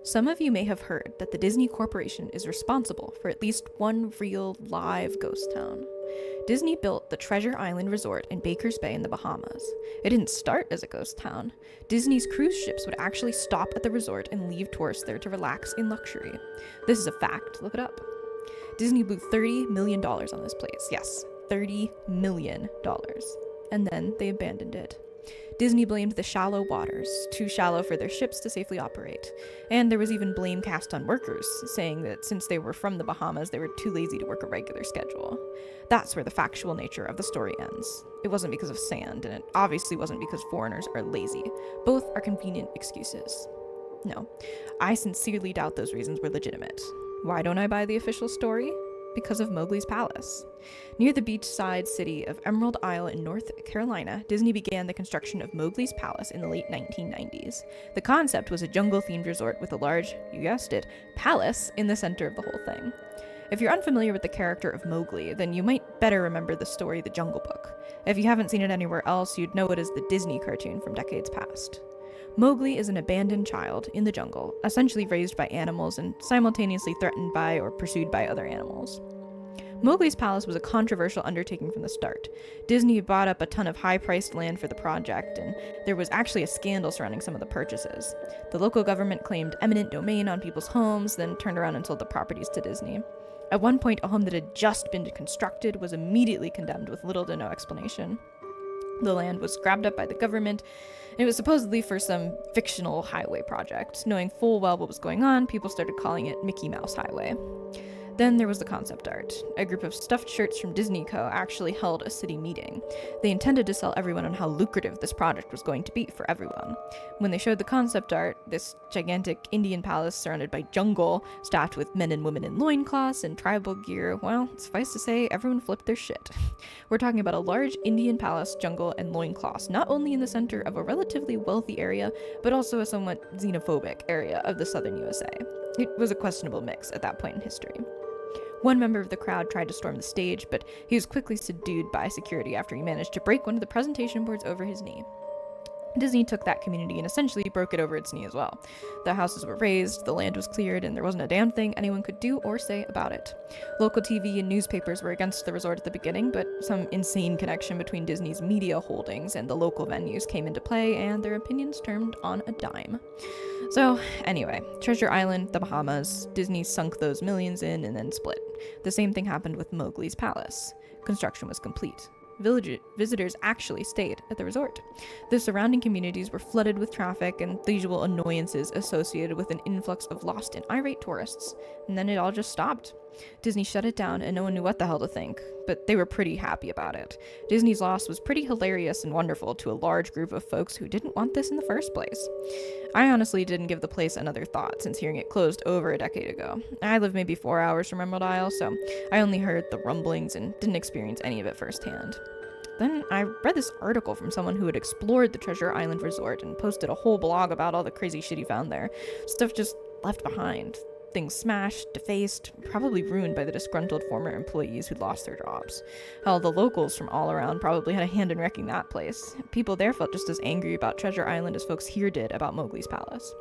Some of you may have heard that the Disney Corporation is responsible for at least one real live ghost town. Disney built the Treasure Island Resort in Baker's Bay in the Bahamas. It didn't start as a ghost town. Disney's cruise ships would actually stop at the resort and leave tourists there to relax in luxury. This is a fact, look it up. Disney blew $30 million on this place. Yes, $30 million. And then they abandoned it. Disney blamed the shallow waters, too shallow for their ships to safely operate. And there was even blame cast on workers, saying that since they were from the Bahamas, they were too lazy to work a regular schedule. That's where the factual nature of the story ends. It wasn't because of sand, and it obviously wasn't because foreigners are lazy. Both are convenient excuses. No, I sincerely doubt those reasons were legitimate. Why don't I buy the official story? Because of Mowgli's Palace. Near the beachside city of Emerald Isle in North Carolina, Disney began the construction of Mowgli's Palace in the late 1990s. The concept was a jungle-themed resort with a large, you guessed it, palace in the center of the whole thing. If you're unfamiliar with the character of Mowgli, then you might better remember the story The Jungle Book. If you haven't seen it anywhere else, you'd know it as the Disney cartoon from decades past. Mowgli is an abandoned child in the jungle, essentially raised by animals and simultaneously threatened by or pursued by other animals. Mowgli's Palace was a controversial undertaking from the start. Disney bought up a ton of high-priced land for the project, and there was actually a scandal surrounding some of the purchases. The local government claimed eminent domain on people's homes, then turned around and sold the properties to Disney. At one point, a home that had just been constructed was immediately condemned with little to no explanation. The land was grabbed up by the government, and it was supposedly for some fictional highway project. Knowing full well what was going on, people started calling it Mickey Mouse Highway. Then there was the concept art. A group of stuffed shirts from Disney Co. actually held a city meeting. They intended to sell everyone on how lucrative this project was going to be for everyone. When they showed the concept art, this gigantic Indian palace surrounded by jungle, staffed with men and women in loincloths and tribal gear, well, suffice to say, everyone flipped their shit. We're talking about a large Indian palace, jungle, and loincloths, not only in the center of a relatively wealthy area, but also a somewhat xenophobic area of the southern USA. It was a questionable mix at that point in history. One member of the crowd tried to storm the stage, but he was quickly subdued by security after he managed to break one of the presentation boards over his knee. Disney took that community and essentially broke it over its knee as well. The houses were razed, the land was cleared, and there wasn't a damn thing anyone could do or say about it. Local TV and newspapers were against the resort at the beginning, but some insane connection between Disney's media holdings and the local venues came into play, and their opinions turned on a dime. So, anyway, Treasure Island, the Bahamas, Disney sunk those millions in and then split. The same thing happened with Mowgli's Palace. Construction was complete. Visitors actually stayed at the resort. The surrounding communities were flooded with traffic and the usual annoyances associated with an influx of lost and irate tourists, and then it all just stopped. Disney shut it down and no one knew what the hell to think, but they were pretty happy about it. Disney's loss was pretty hilarious and wonderful to a large group of folks who didn't want this in the first place. I honestly didn't give the place another thought since hearing it closed over a decade ago. I live maybe 4 hours from Emerald Isle, so I only heard the rumblings and didn't experience any of it firsthand. Then I read this article from someone who had explored the Treasure Island Resort and posted a whole blog about all the crazy shit he found there. Stuff just left behind. Things smashed, defaced, probably ruined by the disgruntled former employees who'd lost their jobs. Hell, the locals from all around probably had a hand in wrecking that place. People there felt just as angry about Treasure Island as folks here did about Mowgli's Palace.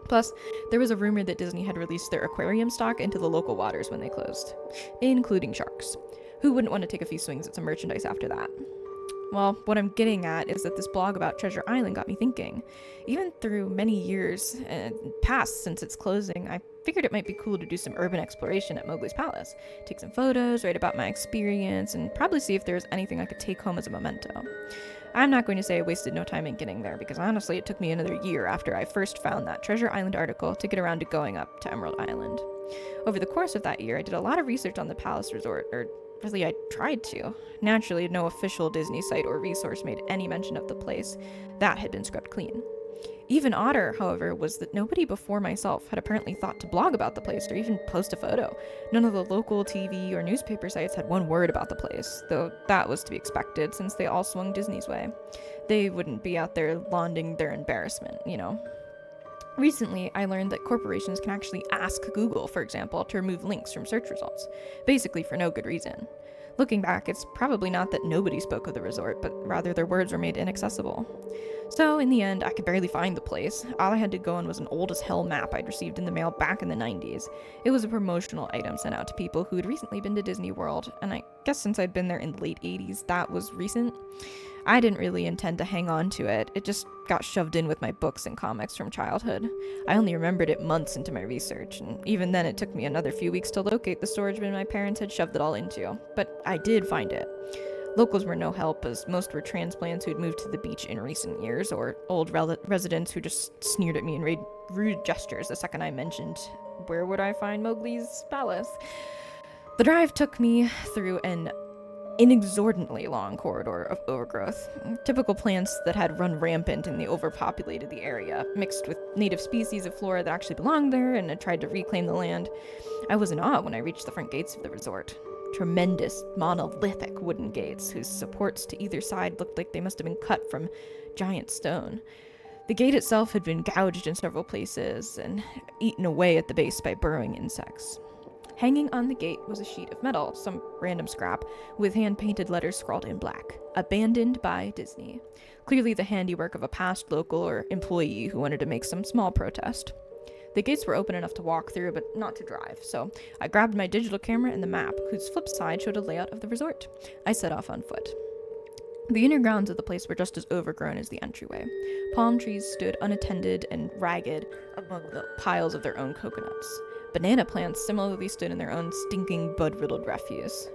Plus, there was a rumor that Disney had released their aquarium stock into the local waters when they closed, including sharks. Who wouldn't want to take a few swings at some merchandise after that? Well, what I'm getting at is that this blog about Treasure Island got me thinking. Even through many years past since its closing, I figured it might be cool to do some urban exploration at Mowgli's Palace, take some photos, write about my experience, and probably see if there was anything I could take home as a memento. I'm not going to say I wasted no time in getting there, because honestly it took me another year after I first found that Treasure Island article to get around to going up to Emerald Island. Over the course of that year, I did a lot of research on the Palace Resort, or really, I tried to. Naturally, no official Disney site or resource made any mention of the place. That had been scrubbed clean. Even odder, however, was that nobody before myself had apparently thought to blog about the place or even post a photo. None of the local TV or newspaper sites had one word about the place, though that was to be expected since they all swung Disney's way. They wouldn't be out there lauding their embarrassment, you know. Recently, I learned that corporations can actually ask Google, for example, to remove links from search results, basically for no good reason. Looking back, it's probably not that nobody spoke of the resort, but rather their words were made inaccessible. So, in the end, I could barely find the place. All I had to go on was an old as hell map I'd received in the mail back in the 90s. It was a promotional item sent out to people who had recently been to Disney World, and I guess since I'd been there in the late 80s, that was recent. I didn't really intend to hang on to it. It just got shoved in with my books and comics from childhood. I only remembered it months into my research, and even then it took me another few weeks to locate the storage bin my parents had shoved it all into. But I did find it. Locals were no help, as most were transplants who'd moved to the beach in recent years, or old residents who just sneered at me and made rude gestures the second I mentioned where would I find Mowgli's palace. The drive took me through an inexordinately long corridor of overgrowth. Typical plants that had run rampant in the overpopulated the area, mixed with native species of flora that actually belonged there and had tried to reclaim the land. I was in awe when I reached the front gates of the resort. Tremendous, monolithic wooden gates whose supports to either side looked like they must have been cut from giant stone. The gate itself had been gouged in several places and eaten away at the base by burrowing insects. Hanging on the gate was a sheet of metal, some random scrap, with hand-painted letters scrawled in black. Abandoned by Disney. Clearly the handiwork of a past local or employee who wanted to make some small protest. The gates were open enough to walk through, but not to drive, so I grabbed my digital camera and the map, whose flip side showed a layout of the resort. I set off on foot. The inner grounds of the place were just as overgrown as the entryway. Palm trees stood unattended and ragged among the piles of their own coconuts. Banana plants similarly stood in their own stinking, bud-riddled refuse.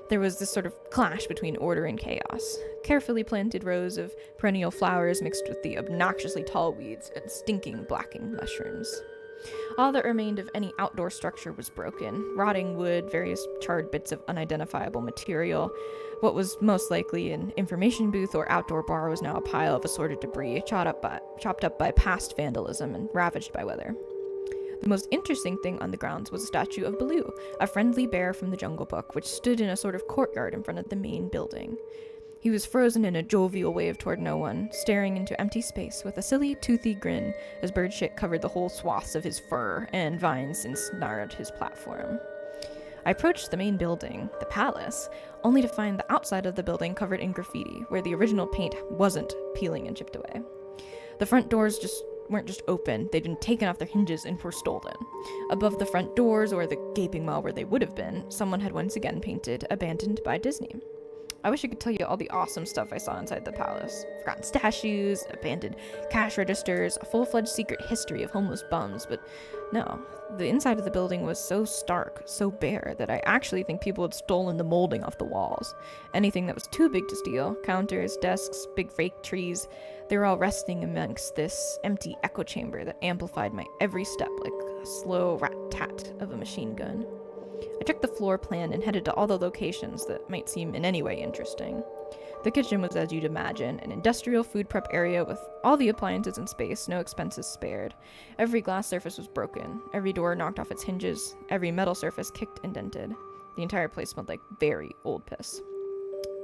There was this sort of clash between order and chaos. Carefully planted rows of perennial flowers mixed with the obnoxiously tall weeds and stinking blacking mushrooms. All that remained of any outdoor structure was broken. Rotting wood, various charred bits of unidentifiable material. What was most likely an information booth or outdoor bar was now a pile of assorted debris, chopped up by past vandalism and ravaged by weather. The most interesting thing on the grounds was a statue of Baloo, a friendly bear from the Jungle Book, which stood in a sort of courtyard in front of the main building. He was frozen in a jovial wave toward no one, staring into empty space with a silly, toothy grin as bird shit covered the whole swaths of his fur and vines ensnared his platform. I approached the main building, the palace, only to find the outside of the building covered in graffiti, where the original paint wasn't peeling and chipped away. The front doors weren't just open, they'd been taken off their hinges and were stolen. Above the front doors, or the gaping well where they would have been, someone had once again painted "Abandoned by Disney." I wish I could tell you all the awesome stuff I saw inside the palace. Forgotten statues, abandoned cash registers, a full-fledged secret history of homeless bums, but no. The inside of the building was so stark, so bare, that I actually think people had stolen the molding off the walls. Anything that was too big to steal, counters, desks, big fake trees, they were all resting amongst this empty echo chamber that amplified my every step like a slow rat-tat of a machine gun. I checked the floor plan and headed to all the locations that might seem in any way interesting. The kitchen was as you'd imagine, an industrial food prep area with all the appliances in space, no expenses spared. Every glass surface was broken, every door knocked off its hinges, every metal surface kicked and dented. The entire place smelled like very old piss.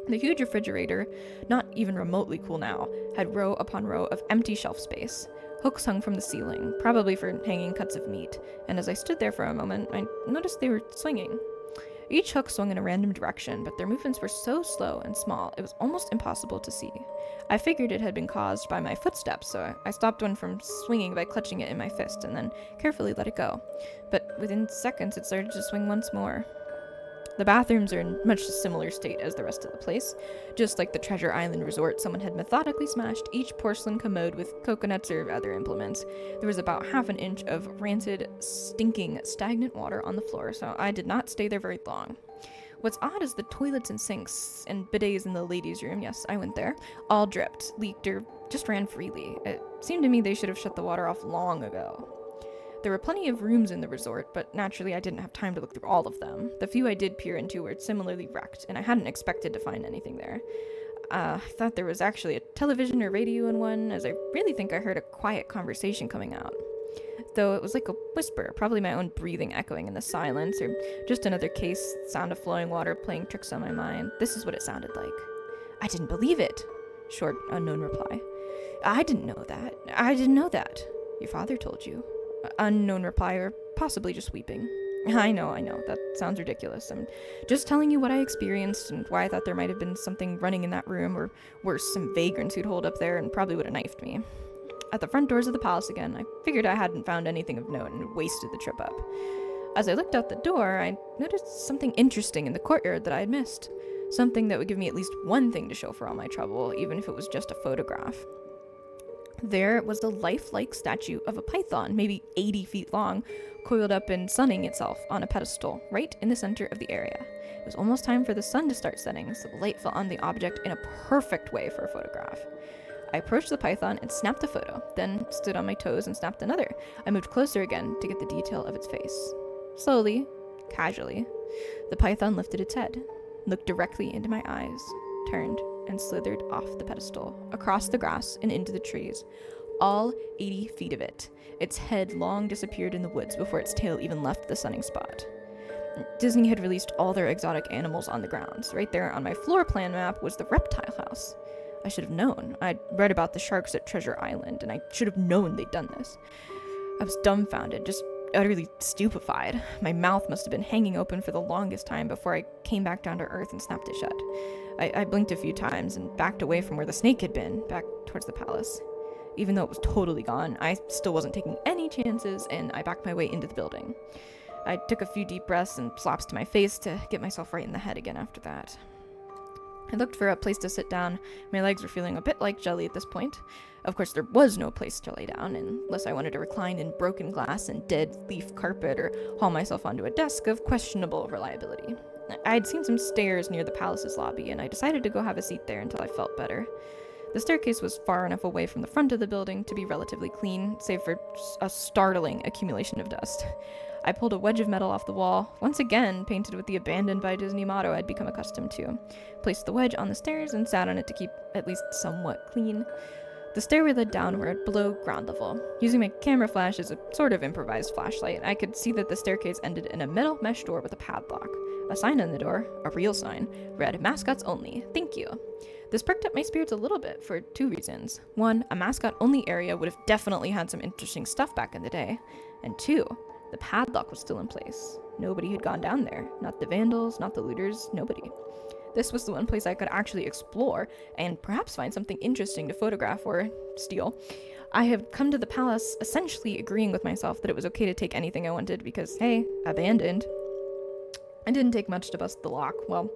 The huge refrigerator, not even remotely cool now, had row upon row of empty shelf space. Hooks hung from the ceiling, probably for hanging cuts of meat, and as I stood there for a moment, I noticed they were swinging. Each hook swung in a random direction, but their movements were so slow and small, it was almost impossible to see. I figured it had been caused by my footsteps, so I stopped one from swinging by clutching it in my fist, and then carefully let it go. But within seconds, it started to swing once more. The bathrooms are in much a similar state as the rest of the place. Just like the Treasure Island resort, someone had methodically smashed each porcelain commode with coconuts or other implements. There was about half an inch of rancid, stinking, stagnant water on the floor, so I did not stay there very long. What's odd is the toilets and sinks and bidets in the ladies' room, yes, I went there, all dripped, leaked, or just ran freely. It seemed to me they should have shut the water off long ago. There were plenty of rooms in the resort, but naturally I didn't have time to look through all of them. The few I did peer into were similarly wrecked, and I hadn't expected to find anything there. I thought there was actually a television or radio in one, as I really think I heard a quiet conversation coming out. Though it was like a whisper, probably my own breathing echoing in the silence, or just another sound of flowing water playing tricks on my mind. This is what it sounded like. "I didn't believe it," short, unknown reply. "I didn't know that. I didn't know that. Your father told you." Unknown reply, or possibly just weeping. I know, that sounds ridiculous. I'm just telling you what I experienced and why I thought there might have been something running in that room, or worse, some vagrants who'd holed up there and probably would have knifed me. At the front doors of the palace again, I figured I hadn't found anything of note and wasted the trip up. As I looked out the door, I noticed something interesting in the courtyard that I had missed. Something that would give me at least one thing to show for all my trouble, even if it was just a photograph. There was a lifelike statue of a python, maybe 80 feet long, coiled up and sunning itself on a pedestal, right in the center of the area. It was almost time for the sun to start setting, so the light fell on the object in a perfect way for a photograph. I approached the python and snapped a photo, then stood on my toes and snapped another. I moved closer again to get the detail of its face. Slowly, casually, the python lifted its head, looked directly into my eyes, turned, and slithered off the pedestal, across the grass and into the trees, all 80 feet of it. Its head long disappeared in the woods before its tail even left the sunning spot. Disney had released all their exotic animals on the grounds. Right there on my floor plan map was the reptile house. I should have known. I'd read about the sharks at Treasure Island, and I should have known they'd done this. I was dumbfounded, just utterly stupefied. My mouth must have been hanging open for the longest time before I came back down to earth and snapped it shut. I blinked a few times and backed away from where the snake had been, back towards the palace. Even though it was totally gone, I still wasn't taking any chances, and I backed my way into the building. I took a few deep breaths and slaps to my face to get myself right in the head again after that. I looked for a place to sit down. My legs were feeling a bit like jelly at this point. Of course, there was no place to lay down, unless I wanted to recline in broken glass and dead leaf carpet or haul myself onto a desk of questionable reliability. I had seen some stairs near the palace's lobby, and I decided to go have a seat there until I felt better. The staircase was far enough away from the front of the building to be relatively clean, save for a startling accumulation of dust. I pulled a wedge of metal off the wall, once again painted with the "Abandoned by Disney" motto I'd become accustomed to, placed the wedge on the stairs, and sat on it to keep at least somewhat clean. The stairway led downward, below ground level. Using my camera flash as a sort of improvised flashlight, I could see that the staircase ended in a metal mesh door with a padlock. A sign on the door, a real sign, read, "Mascots only, thank you." This perked up my spirits a little bit for two reasons. One, a mascot-only area would have definitely had some interesting stuff back in the day. And two, the padlock was still in place. Nobody had gone down there. Not the vandals, not the looters, nobody. This was the one place I could actually explore and perhaps find something interesting to photograph or steal. I had come to the palace essentially agreeing with myself that it was okay to take anything I wanted because, hey, abandoned. It didn't take much to bust the lock. Well,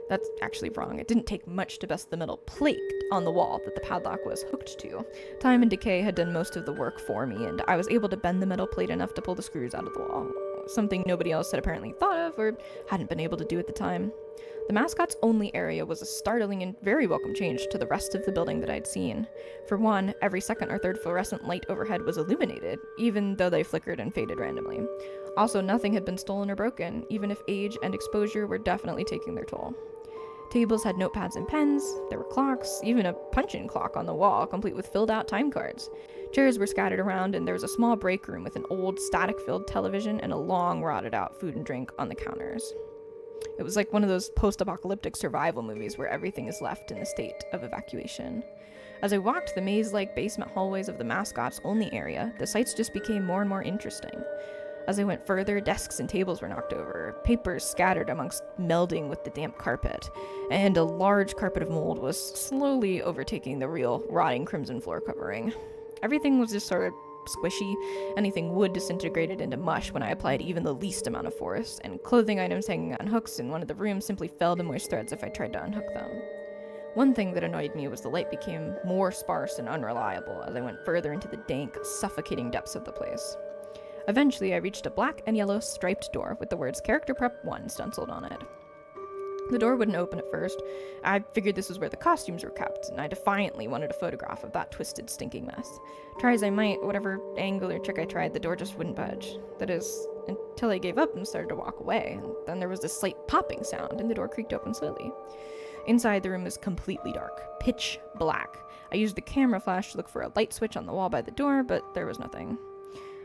that's actually wrong. It didn't take much to bust the metal plate on the wall that the padlock was hooked to. Time and decay had done most of the work for me, and I was able to bend the metal plate enough to pull the screws out of the wall. Something nobody else had apparently thought of or hadn't been able to do at the time. The mascots only area was a startling and very welcome change to the rest of the building that I'd seen. For one, every second or third fluorescent light overhead was illuminated, even though they flickered and faded randomly. Also, nothing had been stolen or broken, even if age and exposure were definitely taking their toll. Tables had notepads and pens, there were clocks, even a punch-in clock on the wall, complete with filled-out time cards. Chairs were scattered around, and there was a small break room with an old, static-filled television and a long, rotted-out food and drink on the counters. It was like one of those post-apocalyptic survival movies where everything is left in a state of evacuation. As I walked the maze-like basement hallways of the mascots-only area, the sights just became more and more interesting. As I went further, desks and tables were knocked over, papers scattered amongst melding with the damp carpet, and a large carpet of mold was slowly overtaking the real, rotting crimson floor covering. Everything was just sort of squishy. Anything wood disintegrated into mush when I applied even the least amount of force, and clothing items hanging on hooks in one of the rooms simply fell to moist threads if I tried to unhook them. One thing that annoyed me was the light became more sparse and unreliable as I went further into the dank, suffocating depths of the place. Eventually, I reached a black and yellow striped door with the words Character Prep 1 stenciled on it. The door wouldn't open at first. I figured this was where the costumes were kept, and I defiantly wanted a photograph of that twisted, stinking mess. Try as I might, whatever angle or trick I tried, the door just wouldn't budge. That is, until I gave up and started to walk away, and then there was this slight popping sound, and the door creaked open slowly. Inside, the room was completely dark, pitch black. I used the camera flash to look for a light switch on the wall by the door, but there was nothing.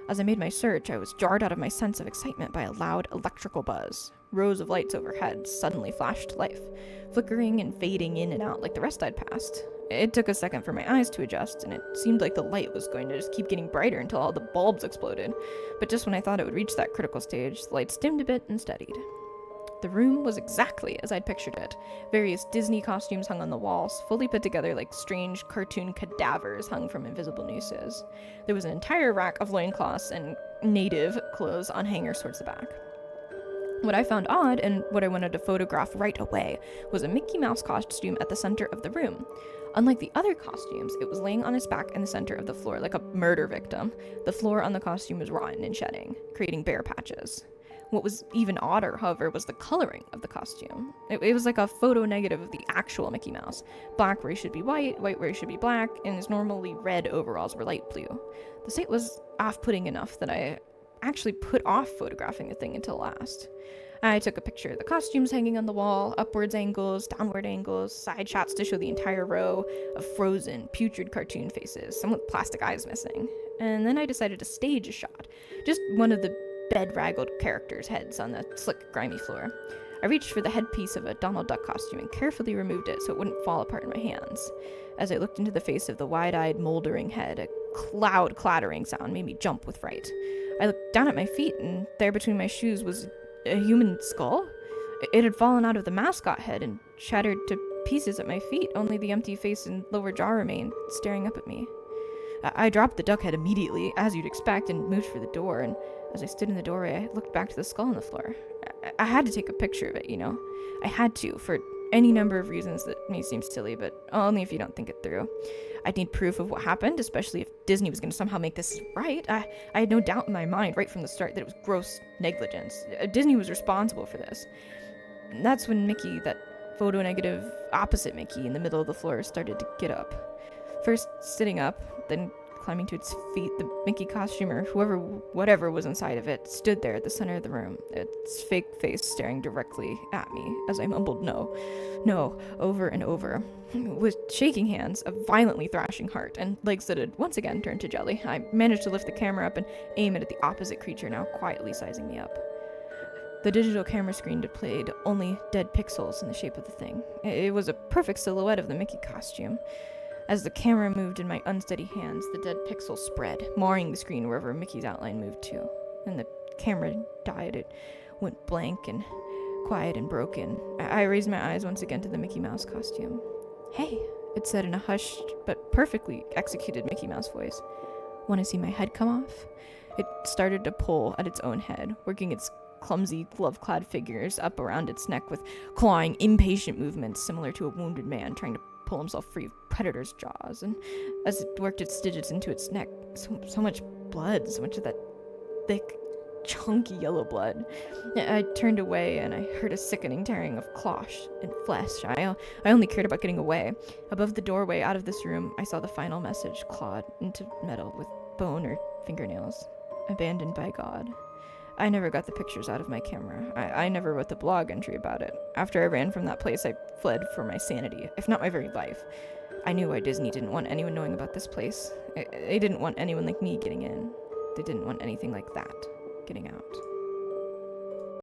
As I made my search, I was jarred out of my sense of excitement by a loud electrical buzz. Rows of lights overhead suddenly flashed to life, flickering and fading in and out like the rest I'd passed. It took a second for my eyes to adjust, and it seemed like the light was going to just keep getting brighter until all the bulbs exploded. But just when I thought it would reach that critical stage, the lights dimmed a bit and steadied. The room was exactly as I'd pictured it. Various Disney costumes hung on the walls, fully put together like strange cartoon cadavers hung from invisible nooses. There was an entire rack of loincloths and native clothes on hangers towards the back. What I found odd, and what I wanted to photograph right away, was a Mickey Mouse costume at the center of the room. Unlike the other costumes, it was laying on its back in the center of the floor like a murder victim. The floor on the costume was rotten and shedding, creating bare patches. What was even odder, however, was the coloring of the costume. It was like a photo negative of the actual Mickey Mouse. Black where he should be white, white where he should be black, and his normally red overalls were light blue. The sight was off-putting enough that I actually put off photographing the thing until last. I took a picture of the costumes hanging on the wall, upwards angles, downward angles, side shots to show the entire row of frozen, putrid cartoon faces, some with plastic eyes missing. And then I decided to stage a shot, just one of the bedraggled characters' heads on the slick, grimy floor. I reached for the headpiece of a Donald Duck costume and carefully removed it so it wouldn't fall apart in my hands. As I looked into the face of the wide-eyed, moldering head, a loud clattering sound made me jump with fright. I looked down at my feet, and there between my shoes was a human skull? It had fallen out of the mascot head and shattered to pieces at my feet. Only the empty face and lower jaw remained, staring up at me. I dropped the duck head immediately, as you'd expect, and moved for the door, and as I stood in the doorway, I looked back to the skull on the floor. I had to take a picture of it, you know. I had to, for any number of reasons that may seem silly, but only if you don't think it through. I'd need proof of what happened, especially if Disney was going to somehow make this right. I had no doubt in my mind right from the start that it was gross negligence. Disney was responsible for this. And that's when Mickey, that photo negative opposite Mickey in the middle of the floor, started to get up. First sitting up, then climbing to its feet, the Mickey costumer, whatever was inside of it, stood there at the center of the room, its fake face staring directly at me as I mumbled no, over and over. With shaking hands, a violently thrashing heart, and legs that had once again turned to jelly, I managed to lift the camera up and aim it at the opposite creature, now quietly sizing me up. The digital camera screen displayed only dead pixels in the shape of the thing. It was a perfect silhouette of the Mickey costume. As the camera moved in my unsteady hands, the dead pixels spread, marring the screen wherever Mickey's outline moved to. And the camera died. It went blank and quiet and broken. I raised my eyes once again to the Mickey Mouse costume. "Hey," it said in a hushed but perfectly executed Mickey Mouse voice. "Want to see my head come off?" It started to pull at its own head, working its clumsy, glove-clad figures up around its neck with clawing, impatient movements similar to a wounded man trying to pull himself free of predator's jaws. And as it worked its digits into its neck, so much blood, so much of that thick, chunky yellow blood. I turned away, and I heard a sickening tearing of cloth and flesh. I only cared about getting away. Above the doorway out of this room, I saw the final message clawed into metal with bone or fingernails. "Abandoned by God." I never got the pictures out of my camera. I never wrote the blog entry about it. After I ran from that place, I fled for my sanity, if not my very life. I knew why Disney didn't want anyone knowing about this place. They didn't want anyone like me getting in. They didn't want anything like that getting out.